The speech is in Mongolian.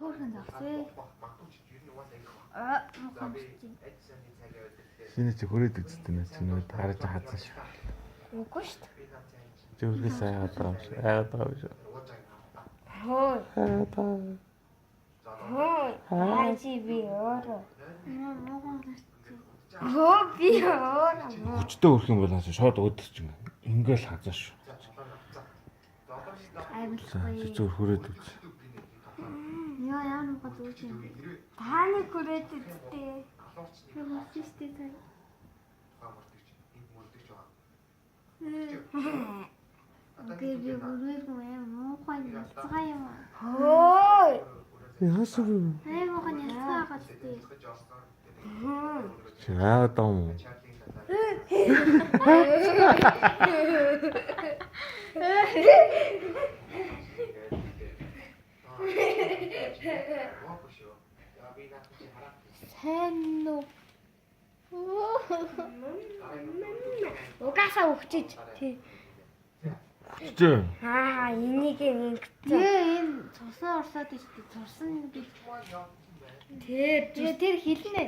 Хөөрхөн завсээ. Шинэ чи хүрээд үзтээ нэ чи нөө гараж хазсан шүү. Үгүй шүү дээ. Чи үргэлж айгаад байгаа юм шүү. Айгаад байгаа юм шүү. Хөө. Айгаад байгаа. Хөө. Хааchi би өөрөө. Хөө би өөрөө. Хүчтэй өрөх юм бол шууд өдөрч ингээл хазаа шүү. Аймарлахгүй. Чи зүр хүрээд үз. Яа яа нуга зүг юм. Тааны хүрээд үздээ. Юу хийстэй тань. Окей, би бүрээд муухай няцгаа юм. Хөөй. Яасан бэ? Аа муухай няцгаа гацтэй. Чи айгаад байгаа юм уу? Сайн уу? Угаасаа өгчиж тий. Чи Энийг ингэсэн. Энэ цусан орсоод иштэй цусан гэж. Тэр хэлнэ.